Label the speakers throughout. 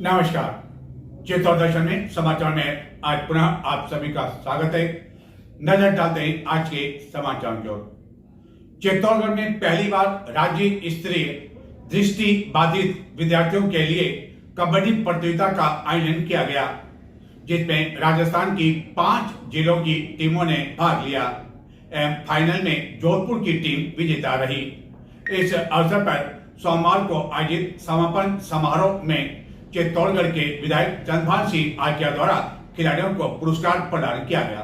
Speaker 1: नमस्कार। चित्तौड़ दर्शन में समाचार में आज पुनः आप सभी का स्वागत है। नजर डालते हैं आज के समाचार की ओर। चित्तौड़गढ़ में पहली बार राज्य स्तरीय दृष्टि बाधित विद्यार्थियों के लिए कबड्डी प्रतियोगिता का आयोजन किया गया, जिसमें राजस्थान की 5 जिलों की टीमों ने भाग लिया एवं फाइनल में जोधपुर की टीम विजेता रही। इस अवसर पर सोमवार को आयोजित समापन समारोह में चित्तौड़गढ़ के विधायक चंद्रभान सिंह आज्ञा द्वारा खिलाड़ियों को पुरस्कार प्रदान किया गया।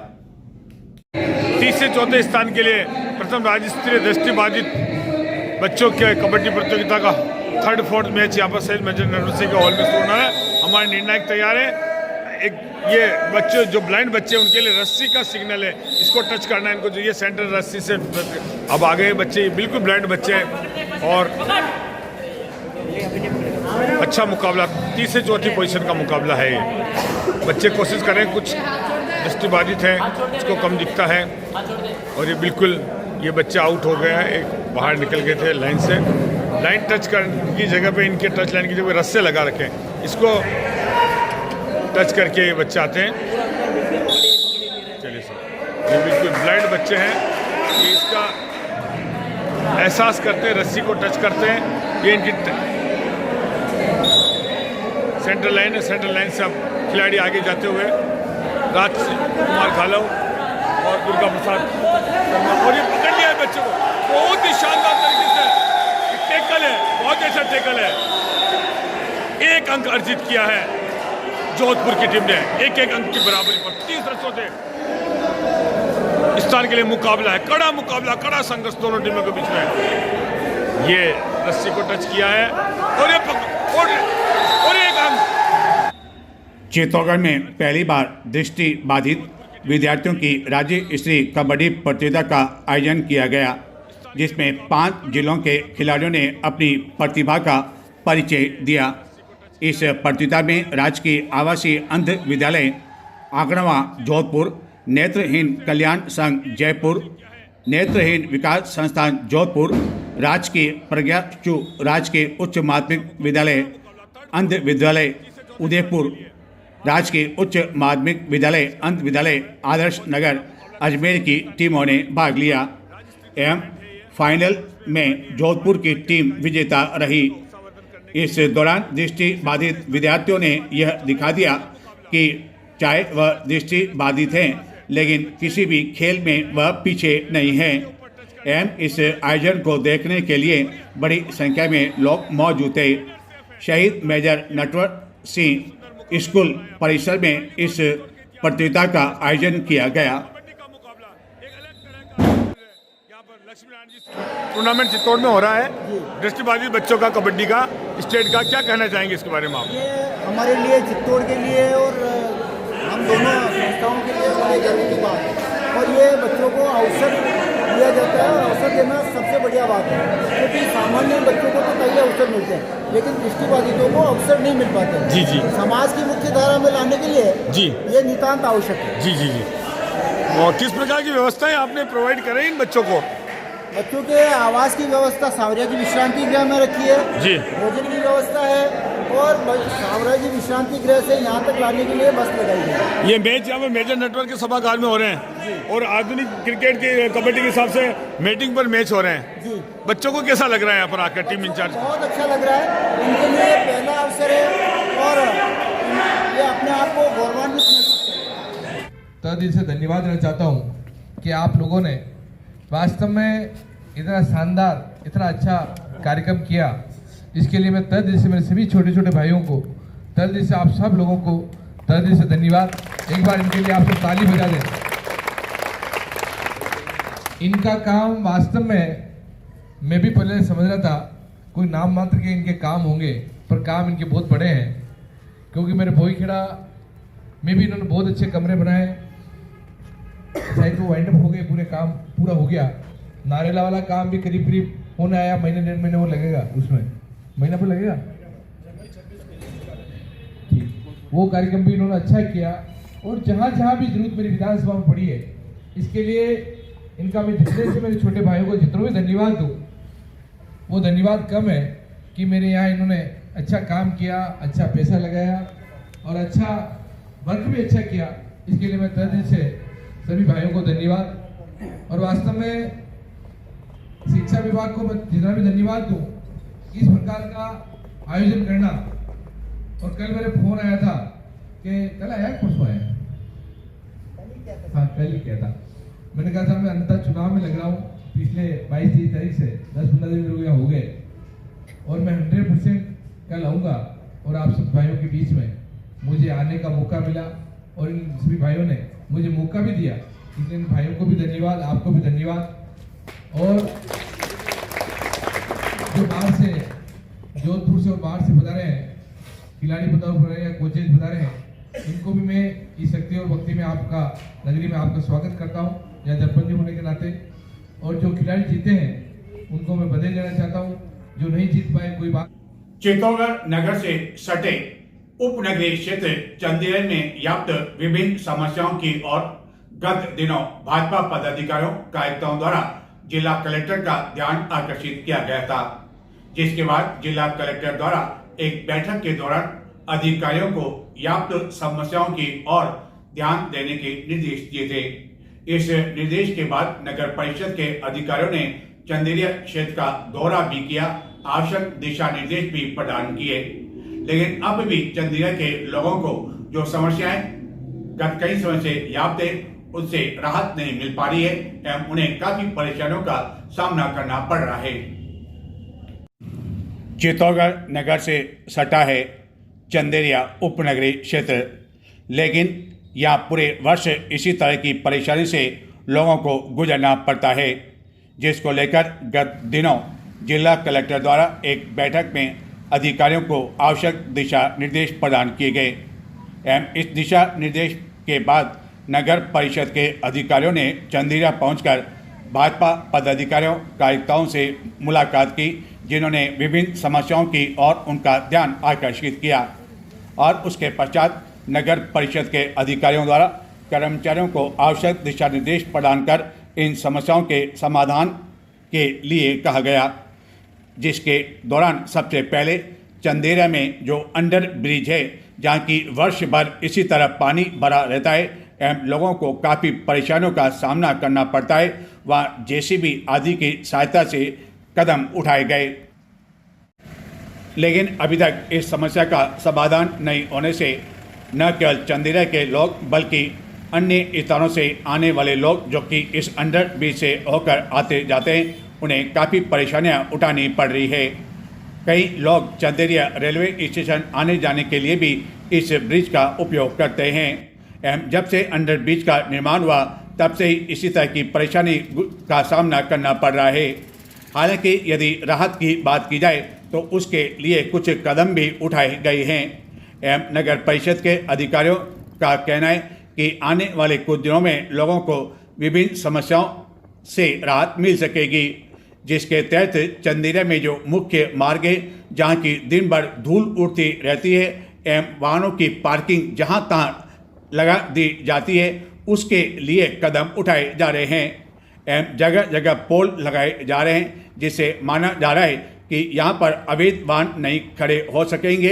Speaker 2: 30 से 4थे स्थान के लिए प्रथम राज्य स्तरीय दृष्टिबाधित बच्चों के कबड्डी प्रतियोगिता का 3rd 4th मैच यहाँ पर सैयद मेजर नटवर सिंह के हॉल में शुरू होना है। हमारे निर्णायक तैयार है। एक ये बच्चे जो ब्लाइंड बच्चे उनके लिए रस्सी का सिग्नल है, इसको टच करना है इनको, जो ये सेंटर रस्सी से अब आगे बच्चे बिल्कुल ब्लाइंड बच्चे हैं और अच्छा मुकाबला 30 से 4थी पोजीशन का मुकाबला है। ये बच्चे कोशिश करें, कुछ दृष्टिबाधित है, इसको कम दिखता है और ये बिल्कुल ये बच्चे आउट हो गया है। एक बाहर निकल गए थे लाइन से, लाइन टच करने की जगह पे इनके टच लाइन की जगह रस्से लगा रखे हैं, इसको टच करके ये बच्चे आते हैं। चलिए सर, ये बिल्कुल ब्लाइंड बच्चे हैं, ये इसका एहसास करते हैं, रस्सी को टच करते हैं। ये इनकी सेंट्रल लाइन है, सेंट्रल लाइन से अब खिलाड़ी आगे जाते हुए राज कुमार घालव और दुर्गा प्रसाद और ये पकड़ लिया है बच्चे को बहुत ही शानदार तरीके से। टेकल है, बहुत अच्छा टेकल है। 1 अंक अर्जित किया है जोधपुर की टीम ने, 1-1 अंक की बराबरी पर 30 रनों से स्थान के लिए मुकाबला है। कड़ा मुकाबला, कड़ा संघर्ष दोनों टीमों के बीच में। ये रस्सी को टच किया है और ये और 1 अंक।
Speaker 1: चित्तौड़गढ़ में पहली बार दृष्टि बाधित विद्यार्थियों की राज्य स्तरीय कबड्डी प्रतियोगिता का आयोजन किया गया, जिसमें 5 जिलों के खिलाड़ियों ने अपनी प्रतिभा का परिचय दिया। इस प्रतियोगिता में राजकीय आवासीय अंध विद्यालय आंकड़वा जोधपुर, नेत्रहीन कल्याण संघ जयपुर, नेत्रहीन विकास संस्थान जोधपुर, राजकीय प्रज्ञाचक्षु राजकीय उच्च माध्यमिक विद्यालय अंध विद्यालय उदयपुर, राजकीय उच्च माध्यमिक विद्यालय अंध विद्यालय आदर्श नगर अजमेर की टीमों ने भाग लिया एवं फाइनल में जोधपुर की टीम विजेता रही। इस दौरान दृष्टि बाधित विद्यार्थियों ने यह दिखा दिया कि चाहे वह दृष्टि बाधित हैं, लेकिन किसी भी खेल में वह पीछे नहीं है एवं इस आयोजन को देखने के लिए बड़ी संख्या में लोग मौजूद थे। शहीद मेजर नटवर सिंह स्कूल परिसर में इस प्रतियोगिता का आयोजन किया गया।
Speaker 2: टूर्नामेंट चित्तौड़ में हो रहा है, दृष्टिबाधित बच्चों का कबड्डी का स्टेट का, क्या कहना चाहेंगे इसके बारे में आप?
Speaker 3: ये हमारे लिए चित्तौड़ के लिए और हम दोनों संस्थाओं के लिए बड़ी गर्व की बात है और ये बच्चों को अवसर दिया जाता है। अवसर देना सबसे बढ़िया बात है, क्योंकि सामान्य बच्चों को तो कई अवसर मिलते हैं, लेकिन दृष्टिबाधितों को अवसर नहीं मिल पाते।
Speaker 2: जी जी।
Speaker 3: समाज की मुख्य धारा में लाने के लिए
Speaker 2: जी
Speaker 3: ये नितांत आवश्यक है।
Speaker 2: जी जी जी। और किस प्रकार की व्यवस्थाएं आपने प्रोवाइड करें इन बच्चों को?
Speaker 3: बच्चों के आवास की व्यवस्था सावरिया की विश्रांति गृह में रखी है
Speaker 2: जी।
Speaker 3: भोजन की व्यवस्था है और सावरिया की विश्रांति गृह से यहाँ तक लाने के लिए बस लगाई गई है।
Speaker 2: ये मैच यहाँ पर मेजर नेटवर्क के सभागार में हो रहे हैं और आधुनिक क्रिकेट के कबड्डी के हिसाब से मीटिंग पर मैच हो रहे हैं
Speaker 3: जी।
Speaker 2: बच्चों को कैसा लग रहा है यहाँ पर आकर टीम इंचार्ज?
Speaker 3: बहुत अच्छा लग रहा है, उनके लिए पहला अवसर है और ये अपने आप को गौरवान्वित महसूस कर रहे हैं।
Speaker 4: तहे दिल से धन्यवाद देना चाहता हूँ कि आप लोगों ने वास्तव में इतना शानदार, इतना अच्छा कार्यक्रम किया। इसके लिए मैं तहे दिल से मेरे सभी छोटे छोटे भाइयों को, तहे दिल से आप सब लोगों को तहे दिल से धन्यवाद। एक बार इनके लिए आप सब ताली बजा दें। इनका काम वास्तव में मैं भी पहले समझ रहा था कोई नाम मात्र के इनके काम होंगे, पर काम इनके बहुत बड़े हैं, क्योंकि मेरे भोईखेड़ा में भी इन्होंने बहुत अच्छे कमरे बनाए। शायद वो वाइंड अप हो गए, पूरे काम पूरा हो गया। नारेला वाला काम भी करीब करीब होने आया, महीने 1.5 महीने वो लगेगा, उसमें महीना पर लगेगा। ठीक, वो कार्यक्रम भी इन्होंने अच्छा किया और जहाँ जहाँ भी जरूरत मेरी विधानसभा में पड़ी है, इसके लिए इनका मैं जितने से मेरे छोटे भाइयों को जितना भी धन्यवाद दूँ वो धन्यवाद कम है कि मेरे यहाँ इन्होंने अच्छा काम किया, अच्छा पैसा लगाया और अच्छा वर्क भी अच्छा किया। इसके लिए मैं तहे दिल से सभी भाइयों को धन्यवाद। और वास्तव में शिक्षा विभाग को मैं जितना भी धन्यवाद दूं, इस प्रकार का आयोजन करना। और कल मेरे फोन आया था कि कल आया परसों आया, हाँ कल ही किया था। मैंने कहा था मैं अंततः चुनाव में लग रहा हूँ, पिछले 22-23 तारीख से 10-15 दिन हो गए और मैं 100% कल आऊँगा और आप सब भाइयों के बीच में मुझे आने का मौका मिला और इन सभी भाइयों ने मुझे मौका भी दिया। इसलिए इन भाइयों को भी धन्यवाद, आपको भी धन्यवाद। और जो बाहर से, जोधपुर से और बाहर से बता रहे हैं, खिलाड़ी बता रहे हैं या कोचेज बता रहे हैं, इनको भी मैं इस शक्ति और भक्ति में आपका नगरी में आपका स्वागत करता हूँ या दर्पण होने के नाते। और जो खिलाड़ी जीते हैं उनको मैं बधाई देना चाहता हूँ, जो नहीं जीत पाए कोई बात।
Speaker 1: चित्तौड़गढ़ नगर से सटे उपनगरीय क्षेत्र चंदेरी में व्याप्त विभिन्न समस्याओं की और गत दिनों भाजपा पदाधिकारियों कार्यकर्ताओं द्वारा जिला कलेक्टर का ध्यान आकर्षित किया गया था, जिसके बाद जिला कलेक्टर द्वारा एक बैठक के दौरान अधिकारियों को व्याप्त समस्याओं की और ध्यान देने के निर्देश दिए थे। इस निर्देश के बाद नगर परिषद के अधिकारियों ने चंदेरी क्षेत्र का दौरा भी किया, आवश्यक दिशा निर्देश भी प्रदान किए। लेकिन अब भी चंदेरी के लोगों को जो समस्याएं गत कई समय से व्याप्त है, उनसे राहत नहीं मिल पा रही है एवं उन्हें काफी परेशानियों का सामना करना पड़ रहा है। चित्तौड़गढ़ नगर से सटा है चंदेरिया उपनगरीय क्षेत्र, लेकिन यहाँ पूरे वर्ष इसी तरह की परेशानी से लोगों को गुजरना पड़ता है, जिसको लेकर गत दिनों जिला कलेक्टर द्वारा एक बैठक में अधिकारियों को आवश्यक दिशा निर्देश प्रदान किए गए एवं इस दिशा निर्देश के बाद नगर परिषद के अधिकारियों ने चंदेरिया पहुंचकर भाजपा पदाधिकारियों कार्यकर्ताओं से मुलाकात की, जिन्होंने विभिन्न समस्याओं की और उनका ध्यान आकर्षित किया। और उसके पश्चात नगर परिषद के अधिकारियों द्वारा कर्मचारियों को आवश्यक दिशा निर्देश प्रदान कर इन समस्याओं के समाधान के लिए कहा गया, जिसके दौरान सबसे पहले चंदेरिया में जो अंडर ब्रिज है, जहाँ की वर्ष भर इसी तरह पानी भरा रहता है एवं लोगों को काफ़ी परेशानियों का सामना करना पड़ता है, वहाँ जेसीबी आदि की सहायता से कदम उठाए गए, लेकिन अभी तक इस समस्या का समाधान नहीं होने से न केवल चंदेरिया के लोग बल्कि अन्य स्थानों से आने वाले लोग जो कि इस अंडर ब्रिज से होकर आते जाते हैं, उन्हें काफ़ी परेशानियां उठानी पड़ रही है। कई लोग चंदेरिया रेलवे स्टेशन आने जाने के लिए भी इस ब्रिज का उपयोग करते हैं एवं जब से अंडर ब्रिज का निर्माण हुआ तब से ही इसी तरह की परेशानी का सामना करना पड़ रहा है। हालांकि यदि राहत की बात की जाए तो उसके लिए कुछ कदम भी उठाए गए हैं एवं नगर परिषद के अधिकारियों का कहना है कि आने वाले कुछ दिनों में लोगों को विभिन्न समस्याओं से राहत मिल सकेगी, जिसके तहत चंदेरिया में जो मुख्य मार्ग है, जहाँ की दिन भर धूल उड़ती रहती है एवं वाहनों की पार्किंग जहाँ तहाँ लगा दी जाती है, उसके लिए कदम उठाए जा रहे हैं एवं जगह जगह पोल लगाए जा रहे हैं, जिससे माना जा रहा है कि यहाँ पर अवैध वाहन नहीं खड़े हो सकेंगे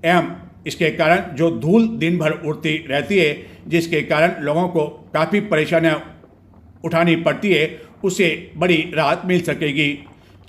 Speaker 1: एवं इसके कारण जो धूल दिन भर उड़ती रहती है, जिसके कारण लोगों को काफ़ी परेशानियाँ उठानी पड़ती है, उसे बड़ी राहत मिल सकेगी।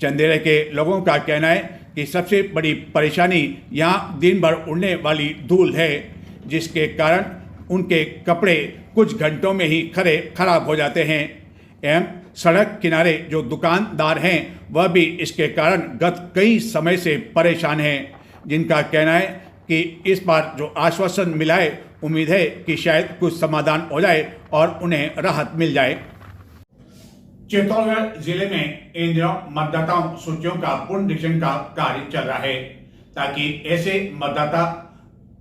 Speaker 1: चंदेरिया के लोगों का कहना है कि सबसे बड़ी परेशानी यहाँ दिन भर उड़ने वाली धूल है, जिसके कारण उनके कपड़े कुछ घंटों में ही खराब हो जाते हैं एवं सड़क किनारे जो दुकानदार हैं वह भी इसके कारण गत कई समय से परेशान हैं, जिनका कहना है कि इस बार जो आश्वासन मिला है, उम्मीद है कि शायद कुछ समाधान हो जाए और उन्हें राहत मिल जाए। चित्तौड़गढ़ जिले में इन दिनों मतदाताओं सूचियों का पुनरीक्षण का कार्य चल रहा है, ताकि ऐसे मतदाता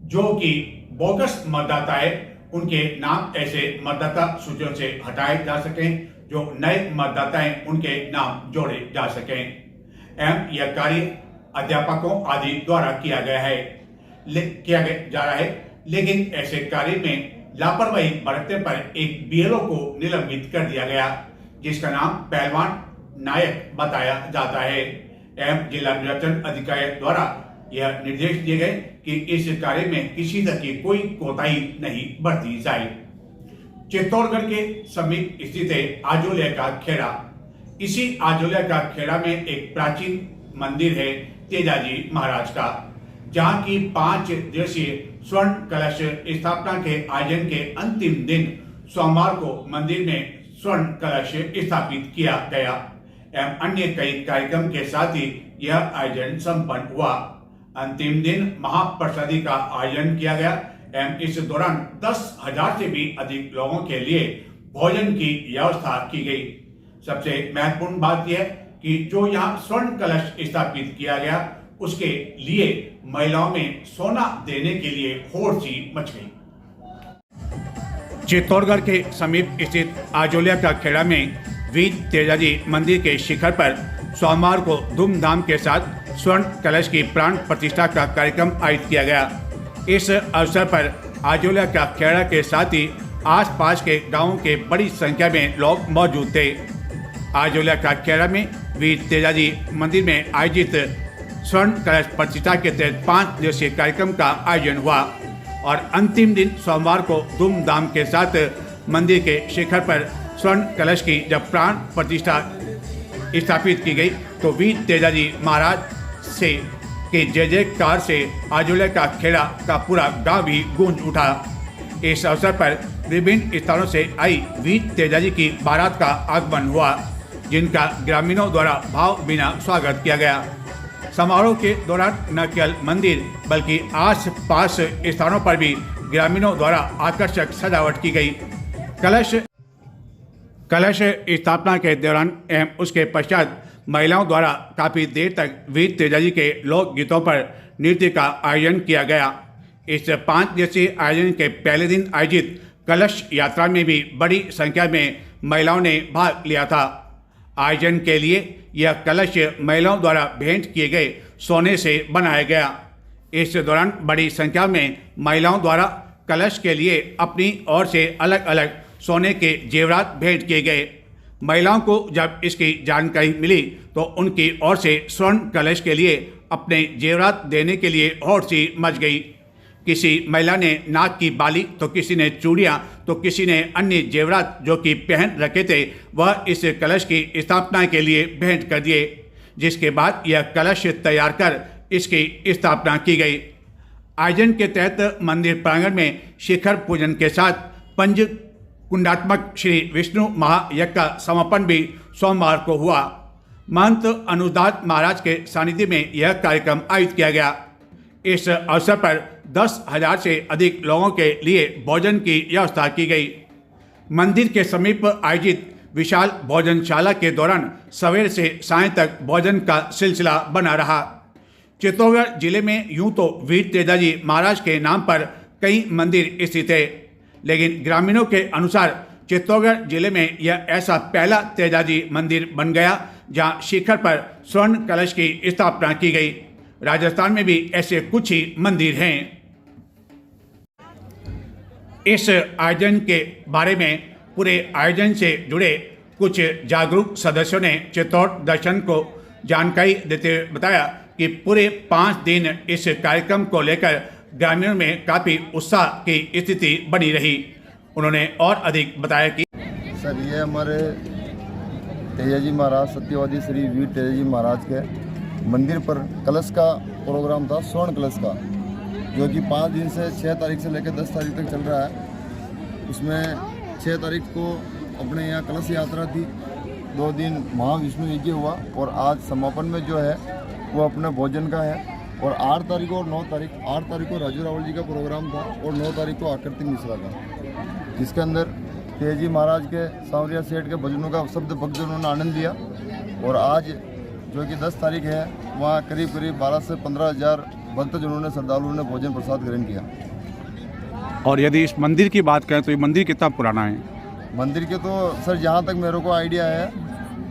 Speaker 1: जो कि बोगस मतदाता है उनके नाम ऐसे मतदाता सूचियों से हटाए जा सकें, जो नए मतदाता हैं उनके नाम जोड़े जा सकें एवं यह कार्य अध्यापकों आदि द्वारा किया जा रहा है। लेकिन ऐसे कार्य में लापरवाही बरतने पर एक बीएलओ को निलंबित कर दिया गया, जिसका नाम पहलवान नायक बताया जाता है एवं जिला निर्वाचन अधिकारी द्वारा यह निर्देश दिए गए कि इस कार्य में किसी तरह की कोई कोताही नहीं बरती जाए। चित्तौड़गढ़ के समीप स्थित है आजोलिया का खेड़ा। इसी आजोलिया का खेड़ा में एक प्राचीन मंदिर है तेजाजी महाराज का, जहां की 5 दिवसीय स्वर्ण कलश स्थापना के आयोजन के अंतिम दिन सोमवार को मंदिर में स्वर्ण कलश स्थापित किया गया एवं अन्य कई कार्यक्रम के साथ ही यह आयोजन संपन्न हुआ। अंतिम दिन महाप्रसादी का आयोजन किया गया एवं इस दौरान 10,000 से भी अधिक लोगों के लिए भोजन की व्यवस्था की गई। सबसे महत्वपूर्ण बात यह है कि जो यहाँ स्वर्ण कलश स्थापित किया गया उसके लिए महिलाओं में सोना देने के लिए होड़ सी मच गई। चित्तौड़गढ़ के समीप स्थित आजोलिया का खेड़ा में वीर तेजाजी मंदिर के शिखर पर सोमवार को धूमधाम के साथ स्वर्ण कलश की प्राण प्रतिष्ठा का कार्यक्रम आयोजित किया गया। इस अवसर पर आजोलिया का खेड़ा के साथ ही आसपास के गांवों के बड़ी संख्या में लोग मौजूद थे। आजोलिया का खेड़ा में वीर तेजाजी मंदिर में आयोजित स्वर्ण कलश प्रतिष्ठा के तहत 5 दिवसीय कार्यक्रम का आयोजन हुआ और अंतिम दिन सोमवार को धूमधाम के साथ मंदिर के शिखर पर स्वर्ण कलश की जब प्राण प्रतिष्ठा स्थापित की गई तो वीर तेजाजी महाराज से के जय जयकार से आजोलिया का खेड़ा का पूरा गांव भी गूंज उठा। इस अवसर पर विभिन्न स्थानों से आई वीर तेजाजी की बारात का आगमन हुआ, जिनका ग्रामीणों द्वारा भाव बिना स्वागत किया गया। समारोह के दौरान न केवल मंदिर बल्कि आस-पास स्थानों पर भी ग्रामीणों द्वारा आकर्षक सजावट की गई। कलश स्थापना के दौरान एवं उसके पश्चात महिलाओं द्वारा काफी देर तक वीर तेजाजी के लोक गीतों पर नृत्य का आयोजन किया गया। इस 5 दिवसीय आयोजन के पहले दिन आयोजित कलश यात्रा में भी बड़ी संख्या में महिलाओं ने भाग लिया था। आयोजन के लिए यह कलश महिलाओं द्वारा भेंट किए गए सोने से बनाया गया। इस दौरान बड़ी संख्या में महिलाओं द्वारा कलश के लिए अपनी ओर से अलग अलग सोने के जेवरात भेंट किए गए। महिलाओं को जब इसकी जानकारी मिली तो उनकी ओर से स्वर्ण कलश के लिए अपने जेवरात देने के लिए होड़ सी मच गई। किसी महिला ने नाक की बाली तो किसी ने चूड़ियाँ तो किसी ने अन्य जेवरात जो कि पहन रखे थे वह इस कलश की स्थापना के लिए भेंट कर दिए, जिसके बाद यह कलश तैयार कर इसकी स्थापना की गई। आयोजन के तहत मंदिर प्रांगण में शिखर पूजन के साथ पंच कुंडात्मक श्री विष्णु महायज्ञ का समापन भी सोमवार को हुआ। महंत अनुदात महाराज के सानिध्य में यह कार्यक्रम आयोजित किया गया। इस अवसर पर 10,000 से अधिक लोगों के लिए भोजन की व्यवस्था की गई। मंदिर के समीप आयोजित विशाल भोजनशाला के दौरान सवेर से सायं तक भोजन का सिलसिला बना रहा। चित्तौड़गढ़ जिले में यूं तो वीर तेजाजी महाराज के नाम पर कई मंदिर स्थित है, लेकिन ग्रामीणों के अनुसार चित्तौड़गढ़ जिले में यह ऐसा पहला तेजाजी मंदिर बन गया जहां शिखर पर स्वर्ण कलश की स्थापना की गई। राजस्थान में भी ऐसे कुछ ही मंदिर हैं। इस आयोजन के बारे में पूरे आयोजन से जुड़े कुछ जागरूक सदस्यों ने चित्तौड़ दर्शन को जानकारी देते हुए बताया कि पूरे 5 दिन इस कार्यक्रम को लेकर ग्रामीणों में काफ़ी उत्साह की स्थिति बनी रही। उन्होंने और अधिक बताया कि
Speaker 5: सर ये हमारे तेजाजी महाराज सत्यवादी श्री वीर तेजाजी महाराज के मंदिर पर कलश का प्रोग्राम था, स्वर्ण कलश का, जो कि 5 दिन से 6 तारीख से लेकर 10 तारीख तक चल रहा है। उसमें 6 तारीख को अपने यहाँ कलश यात्रा थी, 2 दिन महाविष्णु यज्ञ हुआ और आज समापन में जो है वो अपने भोजन का है। और 8 तारीख और 9 तारीख 8 तारीख को राजू रावल जी का प्रोग्राम था और 9 तारीख को आकृति मिश्रा का, जिसके अंदर तेजी महाराज के सांवरिया सेठ के भजनों का शब्द भक्तजनों ने आनंद लिया। और आज जो कि 10 तारीख है वहाँ करीब 12 से 15,000 भक्तजनों ने श्रद्धालुओं ने भोजन प्रसाद ग्रहण किया।
Speaker 6: और यदि इस मंदिर की बात करें तो ये मंदिर कितना पुराना है?
Speaker 5: मंदिर के तो सर जहाँ तक मेरे को आइडिया है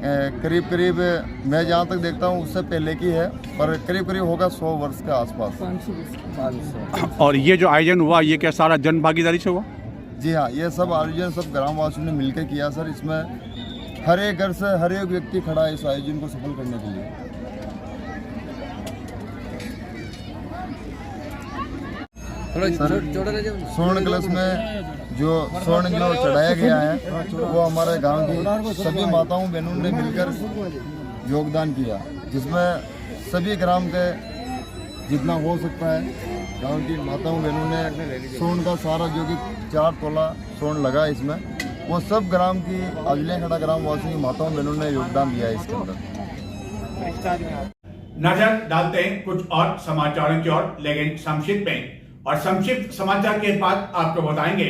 Speaker 5: करीब मैं जहाँ तक देखता हूँ उससे पहले की है, पर करीब होगा 100 वर्ष के आसपास। 500।
Speaker 6: और ये जो आयोजन हुआ ये क्या सारा जन भागीदारी से हुआ?
Speaker 5: जी हाँ, ये सब आयोजन सब ग्रामवासियों ने मिलकर किया सर। इसमें हर एक घर से हर एक व्यक्ति खड़ा है इस आयोजन को सफल करने के लिए। स्वर्ण कलश में जो स्वर्ण जो चढ़ाया गया है वो हमारे गांव की सभी माताओं बहनों ने मिलकर योगदान किया, जिसमें सभी ग्राम के जितना हो सकता है गांव की माताओं बहनों ने स्वर्ण का सारा जो कि 4 तोला स्वर्ण लगा इसमें, वो सब ग्राम की अजलेखड़ा ग्राम वासियों की माताओं बहनों ने योगदान दिया है इसके अंदर।
Speaker 1: नजर डालते हैं कुछ और समाचारों की ओर, लेकिन संक्षिप्त में। और संक्षिप्त समाचार के बाद आपको बताएंगे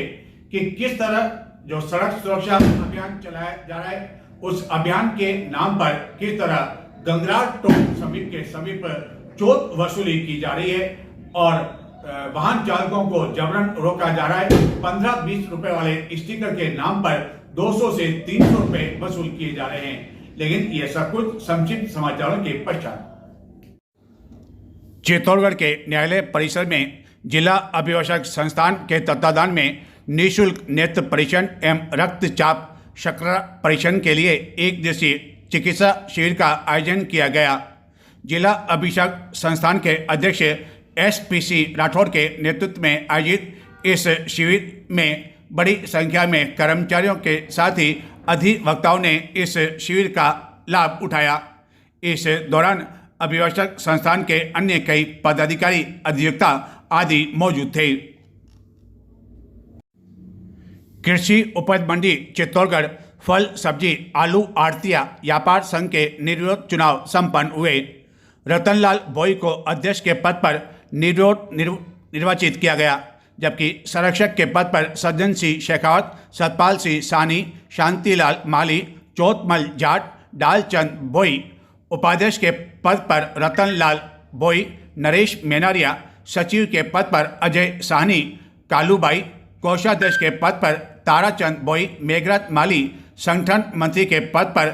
Speaker 1: कि किस तरह जो सड़क सुरक्षा अभियान चलाया जा रहा है, उस अभियान के नाम पर किस तरह गंगरार टोल समीप के समीप चोट वसूली की जा रही है और वाहन चालकों को जबरन रोका जा रहा है। 15-20 रुपए वाले स्टिकर के नाम पर 200 से 300 रुपए वसूल किए जा रहे हैं। लेकिन यह सब कुछ संक्षिप्त समाचारों के पश्चात। चित्तौड़गढ़ के न्यायालय परिसर में जिला अभिभाषक संस्थान के तत्वाधान में निःशुल्क नेत्र परीक्षण एवं रक्तचाप शर्करा परीक्षण के लिए एक दिवसीय चिकित्सा शिविर का आयोजन किया गया। जिला अभिभाषक संस्थान के अध्यक्ष SPC राठौर के नेतृत्व में आयोजित इस शिविर में बड़ी संख्या में कर्मचारियों के साथ ही अधिवक्ताओं ने इस शिविर का लाभ उठाया। इस दौरान अभिभाषक संस्थान के अन्य कई पदाधिकारी, अधिवक्ता आदि मौजूद थे। कृषि उपज मंडी चित्तौड़गढ़ फल सब्जी आलू आड़तिया व्यापार संघ के निर्विरोध चुनाव संपन्न हुए। रतनलाल बोई को अध्यक्ष के पद पर निर्वाचित किया गया, जबकि संरक्षक के पद पर सज्जन सिंह शेखावत, सतपाल सिंह सानी, शांतिलाल माली, चौथमल जाट, डालचंद बोई, उपाध्यक्ष के पद पर रतनलाल बोई, नरेश मेनारिया, सचिव के पद पर अजय साहनी, कालूबाई, कोषाध्यक्ष के पद पर ताराचंद बोई, मेघराज माली, संगठन मंत्री के पद पर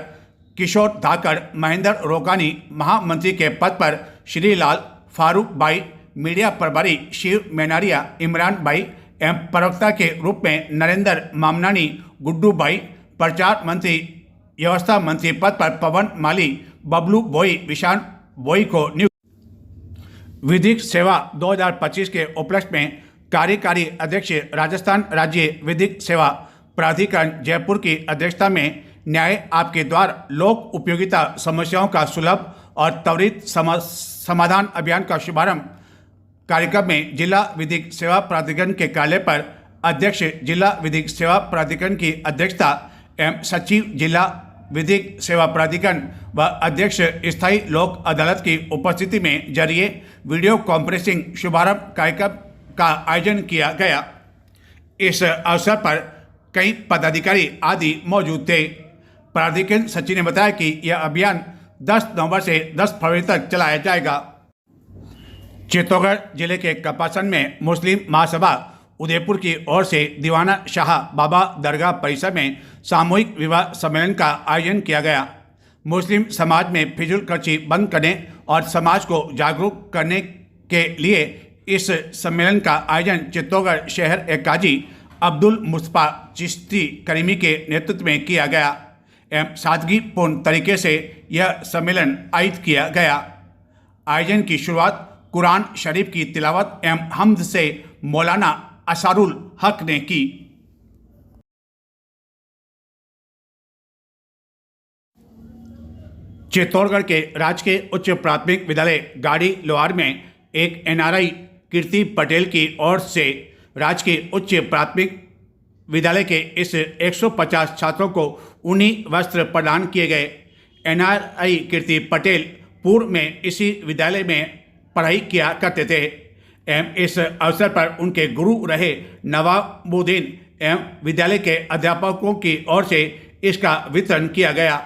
Speaker 1: किशोर धाकड़, महेंद्र रोकानी, महामंत्री के पद पर श्रीलाल, फारूक बाई, मीडिया प्रभारी शिव मेनारिया, इमरान बाई एवं प्रवक्ता के रूप में नरेंद्र मामनानी, गुड्डू बाई, प्रचार मंत्री व्यवस्था मंत्री पद पर पवन माली, बबलू बोई, विशान बोई को नियुक्त। विधिक सेवा 2025 के उपलक्ष्य में कार्यकारी अध्यक्ष राजस्थान राज्य विधिक सेवा प्राधिकरण जयपुर की अध्यक्षता में न्याय आपके द्वार लोक उपयोगिता समस्याओं का सुलभ और त्वरित समाधान अभियान का शुभारंभ कार्यक्रम में जिला विधिक सेवा प्राधिकरण के कार्यालय पर अध्यक्ष जिला विधिक सेवा प्राधिकरण की अध्यक्षता एवं सचिव जिला विधिक सेवा प्राधिकरण व अध्यक्ष स्थायी लोक अदालत की उपस्थिति में जरिए वीडियो कॉन्फ्रेंसिंग शुभारंभ कार्यक्रम का आयोजन किया गया। इस अवसर पर कई पदाधिकारी आदि मौजूद थे। प्राधिकरण सचिव ने बताया कि यह अभियान 10 नवंबर से 10 फरवरी तक चलाया जाएगा। चित्तौड़गढ़ जिले के कपासन में मुस्लिम महासभा उदयपुर की ओर से दीवाना शाह बाबा दरगाह परिसर में सामूहिक विवाह सम्मेलन का आयोजन किया गया। मुस्लिम समाज में फिजूल खर्ची बंद करने और समाज को जागरूक करने के लिए इस सम्मेलन का आयोजन चित्तौड़गढ़ शहर के काजी अब्दुल मुस्तफा चिश्ती करीमी के नेतृत्व में किया गया एवं सादगीपूर्ण तरीके से यह सम्मेलन आयोजित किया गया। आयोजन की शुरुआत कुरान शरीफ की तिलावत एवं हम्द से मौलाना असारुल हक ने की। चित्तौड़गढ़ के राजकीय उच्च प्राथमिक विद्यालय गाड़ी लोहार में एक NRI कीर्ति पटेल की ओर से राजकीय उच्च प्राथमिक विद्यालय के इस 150 छात्रों को ऊनी वस्त्र प्रदान किए गए। NRI कीर्ति पटेल पूर्व में इसी विद्यालय में पढ़ाई किया करते थे एवं इस अवसर पर उनके गुरु रहे नवाबुद्दीन एवं विद्यालय के अध्यापकों की ओर से इसका वितरण किया गया।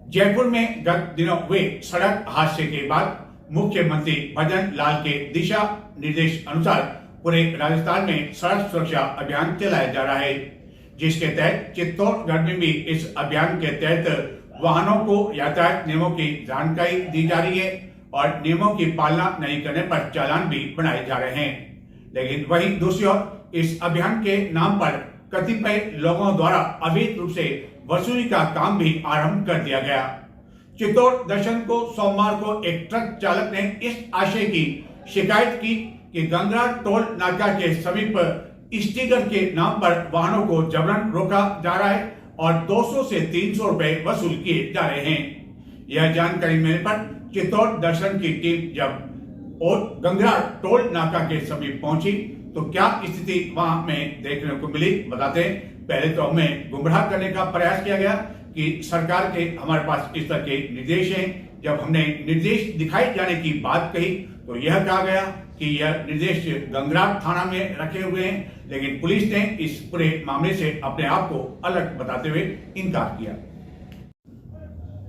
Speaker 1: जयपुर में गत दिनों हुए सड़क हादसे के बाद मुख्यमंत्री भजन लाल के दिशा निर्देश अनुसार पूरे राजस्थान में सड़क सुरक्षा अभियान चलाया जा रहा है, जिसके तहत चित्तौड़गढ़ में भी इस अभियान के तहत वाहनों को यातायात नियमों की जानकारी दी जा रही है और नियमों की पालना नहीं करने पर चालान भी बनाए जा रहे हैं। लेकिन वहीं दूसरी ओर इस अभियान के नाम पर कतिपय लोगों द्वारा अवैध रूप से वसूली का काम भी आरंभ कर दिया गया। चित्तौड़ दर्शन को सोमवार को एक ट्रक चालक ने इस आशय की शिकायत की कि गंगरा टोल नाका के समीप स्टिकर के नाम पर वाहनों को जबरन रोका जा रहा है और 200 से 300 रुपए वसूल किए जा रहे हैं। यह जानकारी मिलने पर चित्तौड़ दर्शन की टीम जब और गंगरा टोल नाका के समीप पहुंची तो क्या स्थिति वहां में देखने को मिली बताते हैं। पहले तो हमें गुमराह करने का प्रयास किया गया कि सरकार के हमारे पास इस तरह के निर्देश हैं। जब हमने निर्देश दिखाए जाने की बात कही तो यह कहा गया कि यह निर्देश गंगराट थाना में रखे हुए हैं, लेकिन पुलिस ने इस पूरे मामले से अपने आप को अलग बताते हुए इनकार किया।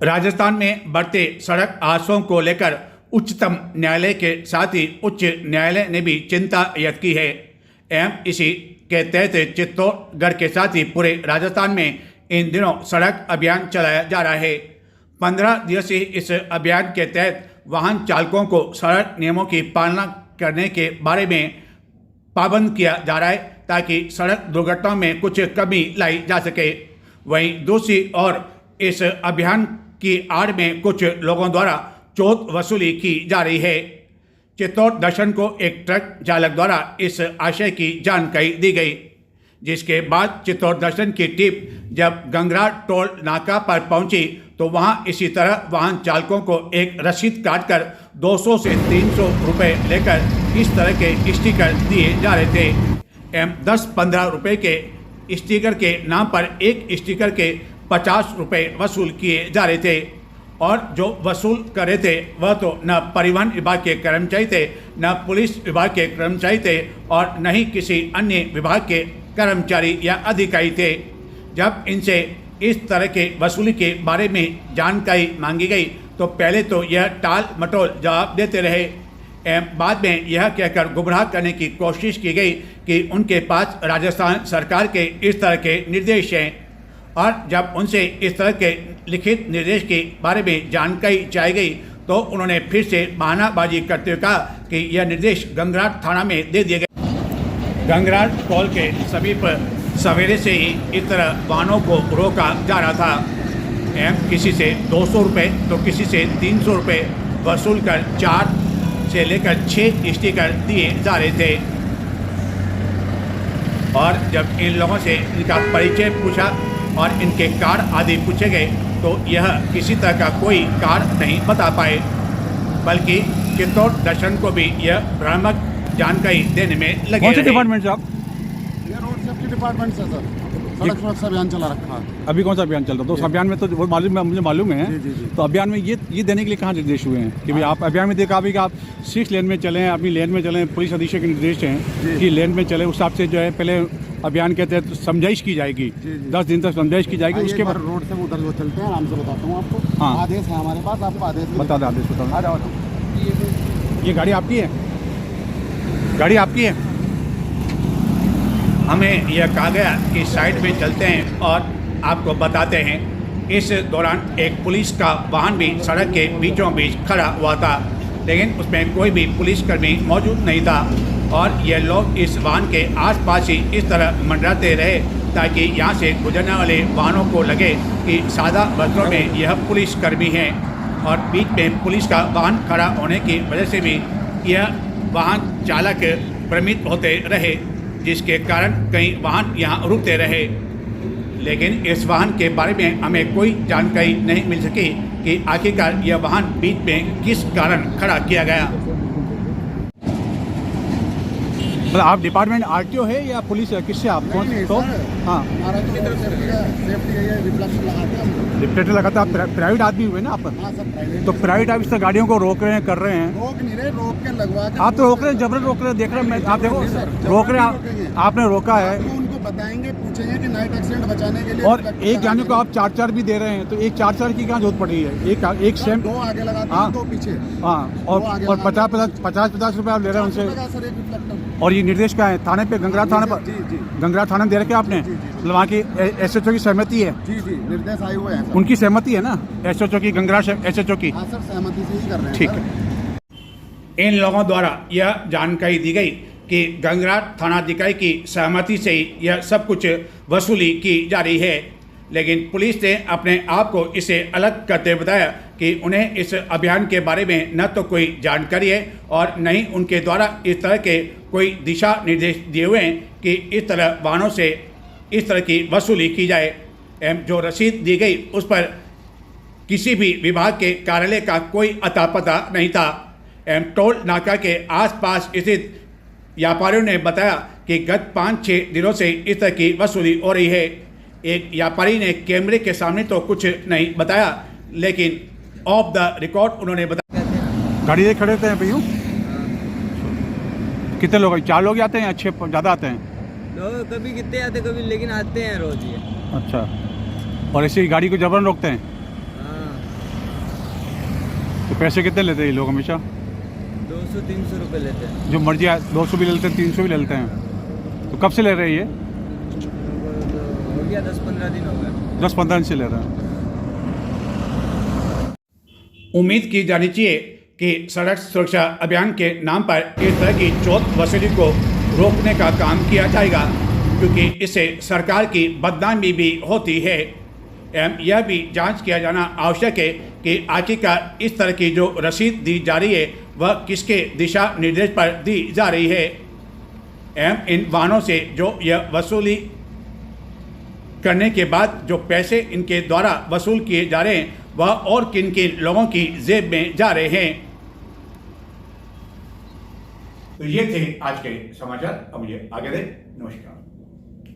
Speaker 1: राजस्थान में बढ़ते सड़क हादसों को लेकर उच्चतम न्यायालय के साथ ही उच्च न्यायालय ने भी चिंता व्यक्त की है एवं इसी के तहत चित्तौड़गढ़ के साथ ही पूरे राजस्थान में इन दिनों सड़क अभियान चलाया जा रहा है। 15 दिवसीय इस अभियान के तहत वाहन चालकों को सड़क नियमों की पालना करने के बारे में पाबंद किया जा रहा है ताकि सड़क दुर्घटनाओं में कुछ कमी लाई जा सके। वहीं दूसरी ओर इस अभियान की आड़ में कुछ लोगों द्वारा चोट वसूली की जा रही है। चित्तौड़ दर्शन को एक ट्रक चालक द्वारा इस आशय की जानकारी दी गई, जिसके बाद चित्तौड़ दर्शन की टीम जब गंगरा टोल नाका पर पहुंची तो वहां इसी तरह वाहन चालकों को एक रसीद काटकर 200 से 300 रुपए लेकर इस तरह के स्टिकर दिए जा रहे थे एवं 10-15 रुपए के स्टिकर के नाम पर एक स्टिकर के 50 रुपए वसूल किए जा रहे थे और जो वसूल कर रहे थे वह तो न परिवहन विभाग के कर्मचारी थे, न पुलिस विभाग के कर्मचारी थे और न ही किसी अन्य विभाग के कर्मचारी या अधिकारी थे। जब इनसे इस तरह के वसूली के बारे में जानकारी मांगी गई तो पहले तो यह टाल मटोल जवाब देते रहे एवं बाद में यह कहकर गुमराह करने की कोशिश की गई कि उनके पास राजस्थान सरकार के इस तरह के निर्देश हैं और जब उनसे इस तरह के लिखित निर्देश के बारे में जानकारी चाहिए गई तो उन्होंने फिर से बहानाबाजी करते हुए कहा कि यह निर्देश गंगराट थाना में दे दिए गए। गंगराट टोल के समीप सवेरे से ही इस तरह वाहनों को रोका जा रहा था एवं किसी से 200 रुपये तो किसी से 300 रुपये वसूल कर 4 से लेकर 6 स्टिकर दिए जा रहे थे और जब इन लोगों से इनका परिचय पूछा और इनके कार्ड आदि पूछे गए तो यह किसी तरह का कोई कार्ड नहीं बता पाए, बल्कि चित्तौड़ दर्शन को भी यह भ्रामक जानकारी देने में लगे।
Speaker 6: कौन से डिपार्टमेंट से आप?
Speaker 5: ये रोड सेफ्टी डिपार्टमेंट से सर सड़क सुरक्षा अभियान चला रखा है।
Speaker 6: अभी कौन सा अभियान चल रहा है? तो उस अभियान में तो वो मालूम है, मुझे मालूम है।
Speaker 5: जी, जी, जी।
Speaker 6: तो अभियान में ये देने के लिए कहाँ निर्देश हुए हैं कि भाई आप अभियान में देखा भी कि आप 6 लेन में चलें, अपनी लेन में चलें। पुलिस अधीक्षक के निर्देश हैं कि लेन में चले, उस हिसाब से जो है पहले अभियान के तहत समझाइश की जाएगी। 10 दिन तक समझाइश की जाएगी। उसके बाद
Speaker 5: रोड से उधर जो चलते हैं आराम से बताता हूँ आपको।
Speaker 6: हाँ।
Speaker 5: आदेश है हमारे पास, आपको आदेश
Speaker 6: बता दें, आदेश बता। ये गाड़ी आपकी है? गाड़ी आपकी है?
Speaker 1: हमें यह कहा गया कि साइड में चलते हैं और आपको बताते हैं। इस दौरान एक पुलिस का वाहन भी सड़क के बीचों बीच खड़ा हुआ था, लेकिन उसमें कोई भी पुलिसकर्मी मौजूद नहीं था और ये लोग इस वाहन के आसपास ही इस तरह मंडराते रहे ताकि यहाँ से गुजरने वाले वाहनों को लगे कि सादा वस्त्रों में यह पुलिसकर्मी हैं और बीच में पुलिस का वाहन खड़ा होने की वजह से भी यह वाहन चालक भ्रमित होते रहे, जिसके कारण कई वाहन यहाँ रुकते रहे। लेकिन इस वाहन के बारे में हमें कोई जानकारी नहीं मिल सकी कि आखिरकार यह वाहन बीच में किस कारण खड़ा किया गया।
Speaker 6: मतलब आप डिपार्टमेंट आरटीओ है या पुलिस है? किससे आप कौन? तो हाँ,
Speaker 5: हमारा तो सेफ्टी है, रिफ्लेक्शन लगाते हैं।
Speaker 6: रिफ्लेक्टर लगाते आप प्राइवेट आदमी हुए ना आप?
Speaker 5: हाँ सर, प्राइवेट।
Speaker 6: तो प्राइवेट आप इस तरह गाड़ियों को रोक रहे हैं, कर रहे हैं?
Speaker 5: रोक नहीं रहे, रोक के लगवा के।
Speaker 6: आप तो रोक रहे हैं, जबरन रोक रहे हैं। देख रहे हैं मैं, आप देखो रोक रहे हैं, आपने रोका है।
Speaker 5: उनको बताएंगे, पूछेंगे कि नाइट एक्सीडेंट बचाने के लिए।
Speaker 6: और एक जाने को आप 4-4 भी दे रहे हैं, तो एक 4-4 की क्या जरूरत पड़ रही है? एक सेम
Speaker 5: 2 आगे लगाते
Speaker 6: हाँ।
Speaker 5: हैं, 2 पीछे।
Speaker 6: हाँ, और 50-50 रुपये आप ले रहे हैं उनसे।
Speaker 5: सर एक रिफ्लेक्टर।
Speaker 6: और ये निर्देश क्या है? थाने पे, गंगरा थाने पर?
Speaker 5: जी जी
Speaker 6: गंगरा थाने में दे रखे आपने? मतलब वहाँ की एसएचओ की सहमति है?
Speaker 5: जी जी, निर्देश आए हुए हैं सर।
Speaker 6: उनकी सहमति है ना एसएचओ की, गंगरा एसएचओ की?
Speaker 5: हाँ सर, सहमति से ही कर रहे हैं।
Speaker 6: ठीक है।
Speaker 1: इन लोगों द्वारा यह जानकारी दी गई कि गंगराट थानाधिकारी की सहमति से ही यह सब कुछ वसूली की जा रही है, लेकिन पुलिस ने अपने आप को इसे अलग करते बताया कि उन्हें इस अभियान के बारे में न तो कोई जानकारी है और न ही उनके द्वारा इस तरह के कोई दिशा निर्देश दिए हुए हैं कि इस तरह वाहनों से इस तरह की वसूली की जाए। एवं जो रसीद दी गई उस पर किसी भी विभाग के कार्यालय का कोई अता पता नहीं था। एवं टोल नाका के आसपास स्थित व्यापारियों ने बताया कि गत 5-6 दिनों से इस तरह की वसूली हो रही है। एक व्यापारी ने कैमरे के सामने तो कुछ नहीं बताया, लेकिन ऑफ द रिकॉर्ड उन्होंने बताया।
Speaker 6: गाड़ी से खड़े होते हैं भैया? कितने लोग? 4 लोग आते हैं या 6 ज़्यादा आते हैं?
Speaker 7: लोग कभी कितने आते कभी, लेकिन आते हैं रोज ये।
Speaker 6: अच्छा, और ऐसे ही गाड़ी को जबरन रोकते हैं?
Speaker 7: हाँ,
Speaker 6: तो पैसे कितने लेते हैं ये लोग हमेशा?
Speaker 7: 200-300 रुपये लेते हैं।
Speaker 6: जो मर्जी 200 भी ले लेते हैं, 300 भी ले लेते हैं। तो कब से ले रहे हैं ये?
Speaker 7: हो गया 10-15 दिन हो गए।
Speaker 6: 10-15 दिन से ले रहे हैं।
Speaker 1: उम्मीद की जानी चाहिए कि सड़क सुरक्षा अभियान के नाम पर इस तरह की चोट वसूली को रोकने का काम किया जाएगा, क्योंकि इससे सरकार की बदनामी भी होती है। एवं यह भी जांच किया जाना आवश्यक है कि आखिरकार इस तरह की जो रसीद दी जा रही है वह किसके दिशा निर्देश पर दी जा रही है। एवं इन वाहनों से जो यह वसूली करने के बाद जो पैसे इनके द्वारा वसूल किए जा रहे हैं वह और किन किन लोगों की जेब में जा रहे हैं। तो ये थे आज के समाचार। अब मुझे आगे दें। नमस्कार।